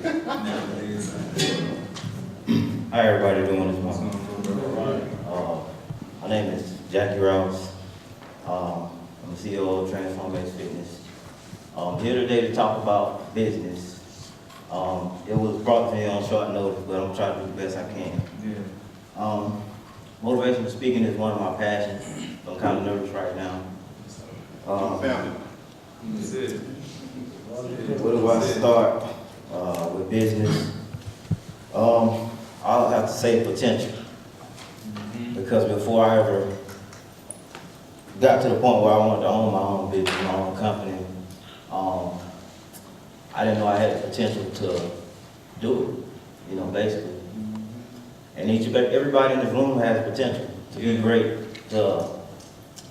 How everybody doing this morning? My name is Rouse. I'm the CEO of Transform-Based Fitness. I'm here today to talk about business. It was brought to me on short notice, but I'm trying to do the best I can. Motivational speaking is one of my passions. I'm kind of nervous right now. Where do I start with business? I'll have to say potential. Because before I ever got to the point where I wanted to own my own business, my own company, I didn't know I had the potential to do it, basically. And everybody in this room has potential to be great, to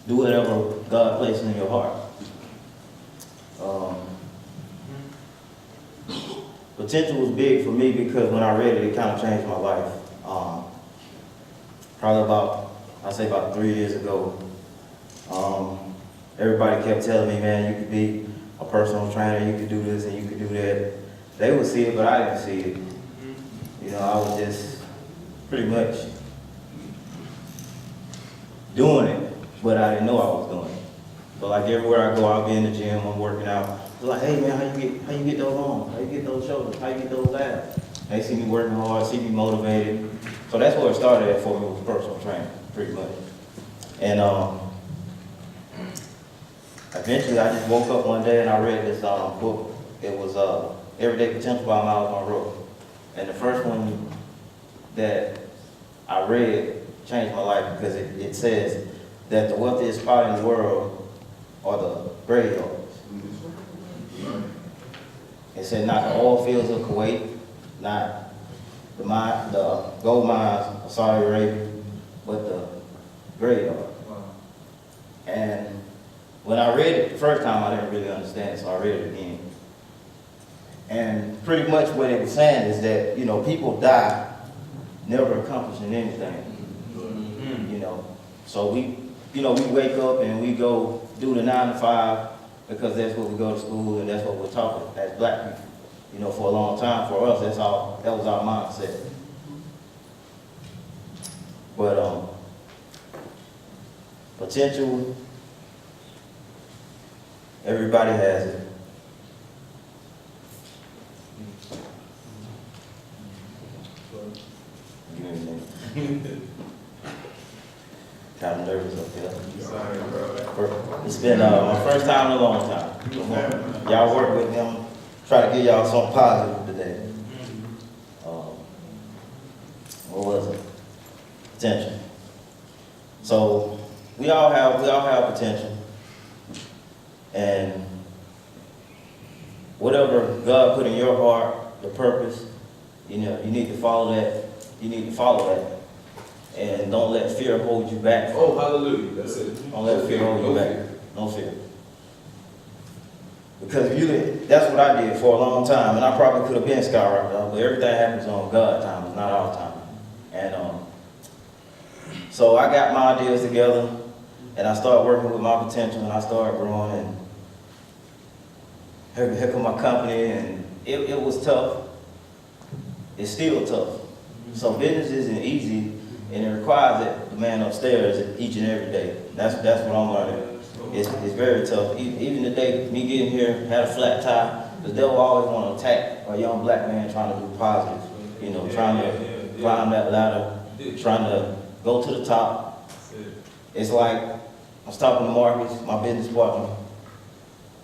do whatever God places in your heart. Potential was big for me because when I read it, it kind of changed my life. Probably about 3 years ago, everybody kept telling me, man, you could be a personal trainer, you could do this and you could do that. They would see it, but I didn't see it. I was just pretty much doing it, but I didn't know I was doing it. So like everywhere I go, I'll be in the gym, I'm working out. They're like, hey man, how you get those arms? How you get those shoulders? How you get those abs? They see me working hard, see me motivated. So that's where it started at for me, was personal training, pretty much. And eventually I just woke up one day and I read this book. It was Everyday Potential by Miles Monroe. And the first one that I read changed my life because it says that the wealthiest spot in the world are the graveyards. It said not the oil fields of Kuwait, not the gold mines of Saudi Arabia, but the graveyard. Wow. And when I read it the first time, I didn't really understand, so I read it again. And pretty much what it was saying is that, people die never accomplishing anything. So we wake up and we go do the 9 to 5 because that's what we go to school and that's what we're taught as black people. For a long time, for us, that was our mindset. But potential, everybody has it. Kind of nervous up here. Sorry, bro. It's been my first time in a long time. Y'all work with them. Try to give y'all something positive today. What was it? Potential. So we all have potential, and whatever God put in your heart, the purpose, you need to follow that. You need to follow that. And don't let fear hold you back. Oh, hallelujah. That's it. Don't let fear hold you back. No fear. Because that's what I did for a long time, and I probably could have been skyrocketed, but everything happens on God's time, it's not our time. And so I got my ideas together, and I started working with my potential, and I started growing, and here come my company, and it was tough. It's still tough. So business isn't easy. And it requires that the man upstairs each and every day. That's what I'm learning. It's very tough. Even today, me getting here, had a flat tire, the devil always want to attack a young black man trying to do positive. Trying to climb that ladder, trying to go to the top. It's like, I was talking to Marcus, my business partner,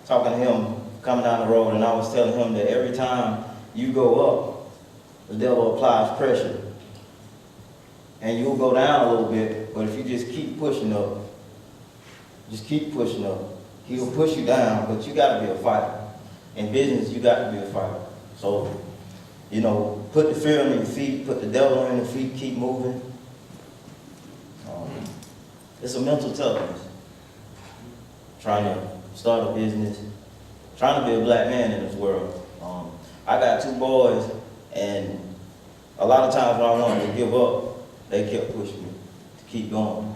talking to him coming down the road, and I was telling him that every time you go up, the devil applies pressure. And you'll go down a little bit, but if you just keep pushing up, he'll push you down, but you gotta be a fighter. In business, you got to be a fighter. So, put the fear on your feet, put the devil on your feet, keep moving. It's a mental toughness. Trying to start a business, trying to be a black man in this world. I got 2 boys, and a lot of times when I wanted to give up, they kept pushing me to keep going.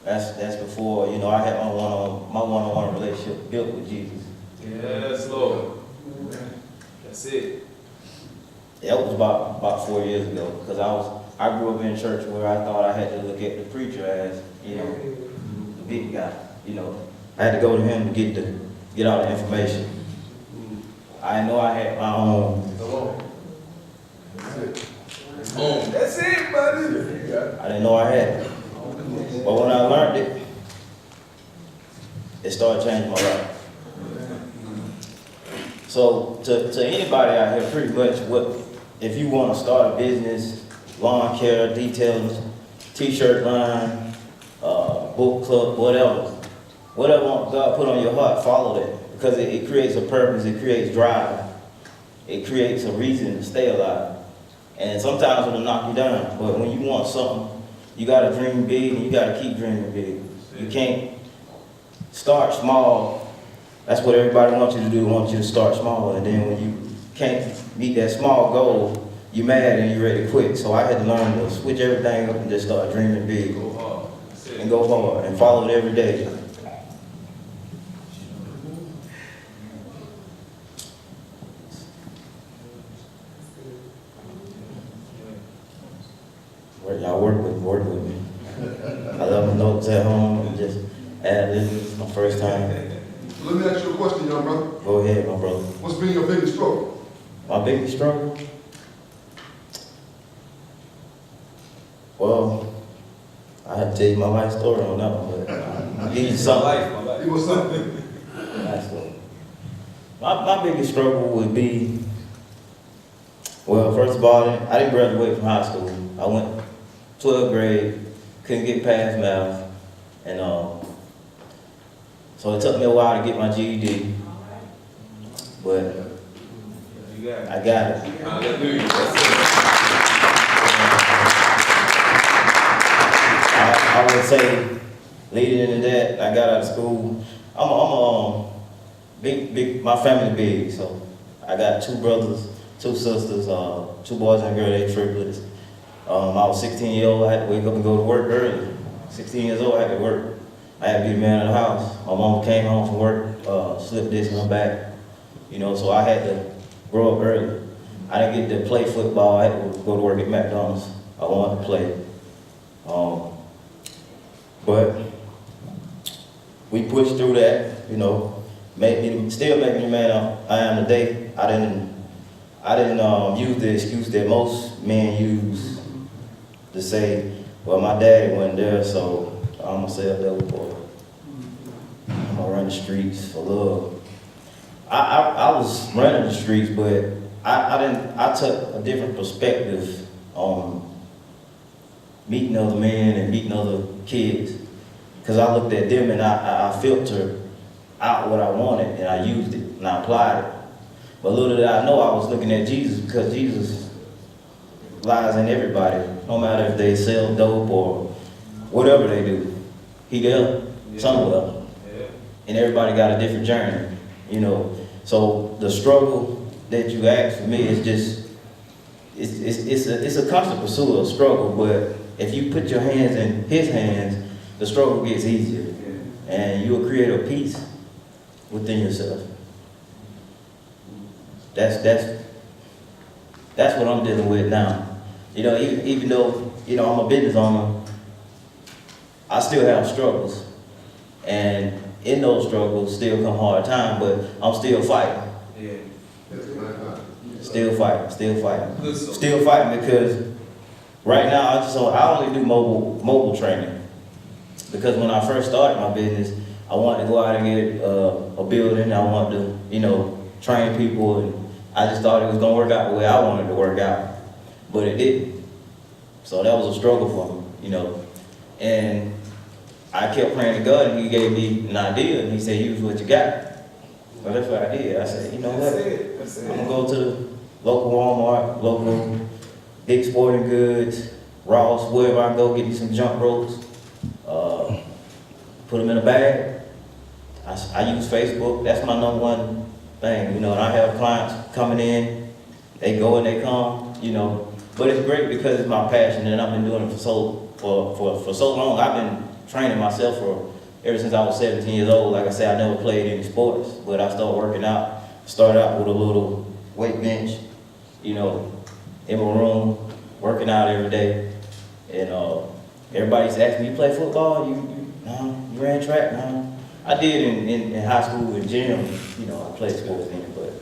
That's before, I had my one-on-one relationship built with Jesus. Yes, Lord. That's it. That was about 4 years ago, because I grew up in a church where I thought I had to look at the preacher as, you know, the big guy. You know, I had to go to him to get all the information. I know I had my own. That's it, buddy. I didn't know I had it. But when I learned it, it started changing my life. So to anybody out here, pretty much, if you want to start a business, lawn care, detailing, t-shirt line, book club, whatever God put on your heart, follow that, because it creates a purpose, it creates drive, it creates a reason to stay alive. And sometimes it'll knock you down, but when you want something, you gotta dream big and you gotta keep dreaming big. You can't start small. That's what everybody wants you to do. They want you to start small, and then when you can't meet that small goal, you're mad and you're ready to quit. So I had to learn to switch everything up and just start dreaming big. Go hard. And go hard and follow it every day. Y'all work with me. I love my notes at home and just add this. It's my first time. Let me ask you a question, young brother. Go ahead, my brother. What's been your biggest struggle? My biggest struggle? Well, I have to tell you my life story on that one, but I'll give you something. It was something. Life story. My biggest struggle would be, well, first of all, I didn't graduate from high school. I went 12th grade, couldn't get past math, and so it took me a while to get my GED, but I got it. Hallelujah. I would say, leading into that, I got out of school. I'm big. My family big, so I got 2 brothers, 2 sisters, 2 boys and a girl. They triplets. I was 16 years old. I had to wake up and go to work early. 16 years old, I had to work. I had to be the man of the house. My mom came home from work, slipped disc in her back, you know, so I had to grow up early. I didn't get to play football. I had to go to work at McDonald's. I wanted to play. But we pushed through that, you know, still made me the man I am today. I didn't use the excuse that most men use to say, well, my daddy wasn't there, so I'm gonna say a devil boy. I'm gonna run the streets for love. I was running the streets, but I took a different perspective on meeting other men and meeting other kids. Because I looked at them and I filtered out what I wanted and I used it and I applied it. But little did I know I was looking at Jesus, because Jesus lies in everybody, no matter if they sell dope or whatever they do. He there somewhere. And everybody got a different journey, you know. So the struggle that you asked for me is just, it's a constant pursuit of struggle, but if you put your hands in his hands, the struggle gets easier. And you'll create a peace within yourself. That's what I'm dealing with now. You know, even though, you know, I'm a business owner, I still have struggles. And in those struggles still come hard time, but I'm still fighting. Still fighting because right now I only do mobile training. Because when I first started my business, I wanted to go out and get a building. I wanted to, you know, train people, and I just thought it was gonna work out the way I wanted it to work out, but it didn't. So that was a struggle for me, you know. And I kept praying to God, and He gave me an idea, and He said, "Use what you got." So that's what I did. I said, you know what? I'm gonna go to the local Walmart, local Dick's Sporting Goods, Rouse, wherever I go, get me some jump ropes. Put them in a bag. I use Facebook. That's my #1 thing, you know. And I have clients coming in. They go and they come, you know. But it's great because it's my passion, and I've been doing it for so long. I've been training myself ever since I was 17 years old. Like I said, I never played any sports, but I started working out. Started out with a little weight bench, you know, in my room, working out every day. And everybody's asking me, you play football? No, you ran track? No. I did in high school in gym, you know, I played sports then, but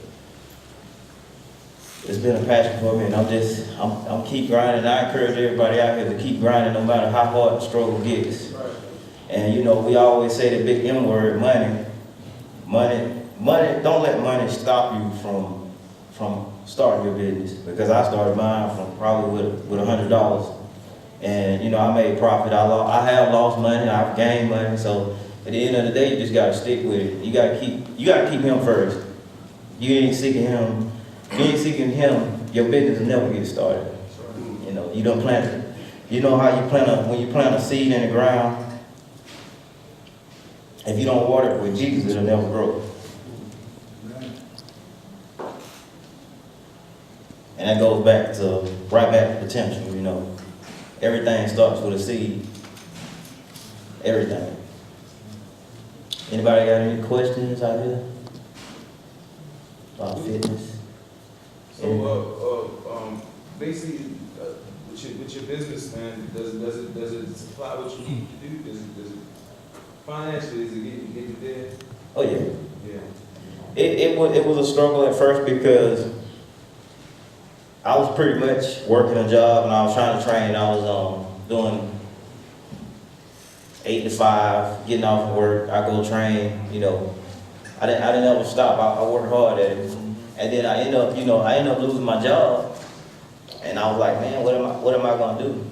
it's been a passion for me, and I'm keep grinding. I encourage everybody out here to keep grinding no matter how hard the struggle gets. Right. And you know, we always say the big M word, money. Money, don't let money stop you from starting your business. Because I started mine from probably with $100. And you know, I made profit. I have lost money, I've gained money. So at the end of the day, you just gotta stick with it. You gotta keep him first. You ain't seeking him, your business will never get started. You know, you don't plant it. You know how when you plant a seed in the ground, if you don't water it with Jesus, it'll never grow. And that goes right back to potential, you know. Everything starts with a seed. Everything. Anybody got any questions out here about fitness? So, basically, with your business, man, does it supply what you need to do? Does it financially, does it get you there? Oh yeah. Yeah. It was a struggle at first because I was pretty much working a job and I was trying to train. I was doing 8 to 5, getting off of work. I go train. You know, I didn't ever stop. I worked hard at it, and then I ended up losing my job, and I was like, man, what am I gonna do?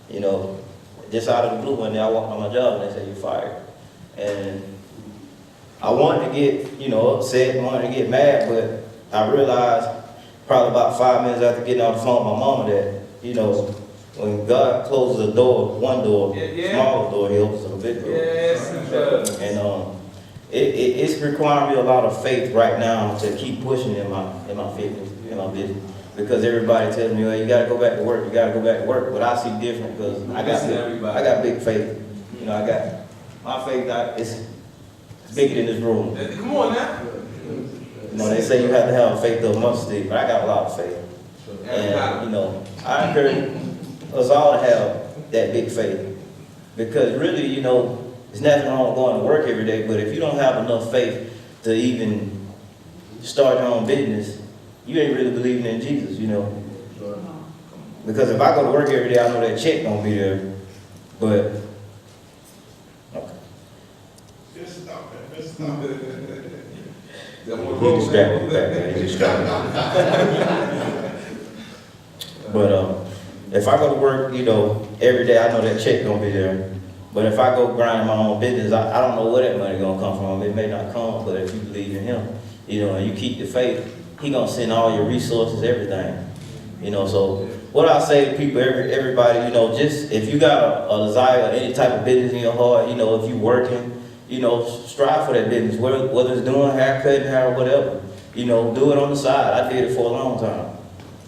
You know, just out of the blue one day I walked on my job and they said you're fired, and I wanted to get upset, wanted to get mad, but I realized probably about 5 minutes after getting off the phone with my mama that, you know, when God closes a door, one door, small door, he opens a big door. Yes, he does. And it's requiring me a lot of faith right now to keep pushing in my fitness, in my business. Because everybody tells me, well, you gotta go back to work, But I see different because I got big faith. You know, I got my faith, it's bigger than this room. Come on now. You know, they say you have to have faith of a mustard seed, but I got a lot of faith. And, you know, I encourage us all to have that big faith. Because really, you know, there's nothing wrong with going to work every day, but if you don't have enough faith to even start your own business, you ain't really believing in Jesus, you know. Because if I go to work every day, I know that check gonna be there. But, okay. Just stop that. Just stop it. He distracted me back there. He distracted me. But if I go to work, you know, every day, I know that check gonna be there. But if I go grind my own business, I don't know where that money gonna come from. It may not come, but if you believe in him, you know, and you keep the faith, he gonna send all your resources, everything. You know, so what I say to people, everybody, you know, just if you got a desire, any type of business in your heart, you know, if you working, you know, strive for that business, whether it's doing haircutting, hair, whatever. You know, do it on the side. I did it for a long time.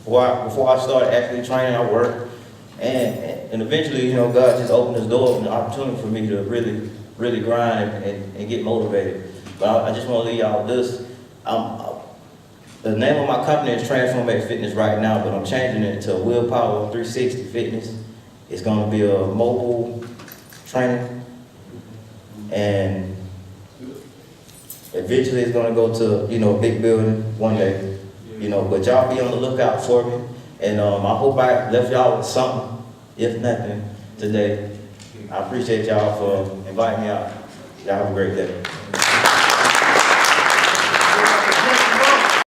Before I started actually training, I worked. And eventually, you know, God just opened his door and an opportunity for me to really grind and get motivated. But I just want to leave y'all with this. The name of my company is Transformation Fitness right now, but I'm changing it to Willpower 360 Fitness. It's going to be a mobile training. And eventually it's going to go to, you know, a big building one day, you know, but y'all be on the lookout for me. And I hope I left y'all with something, if nothing, today. I appreciate y'all for inviting me out. Y'all have a great day.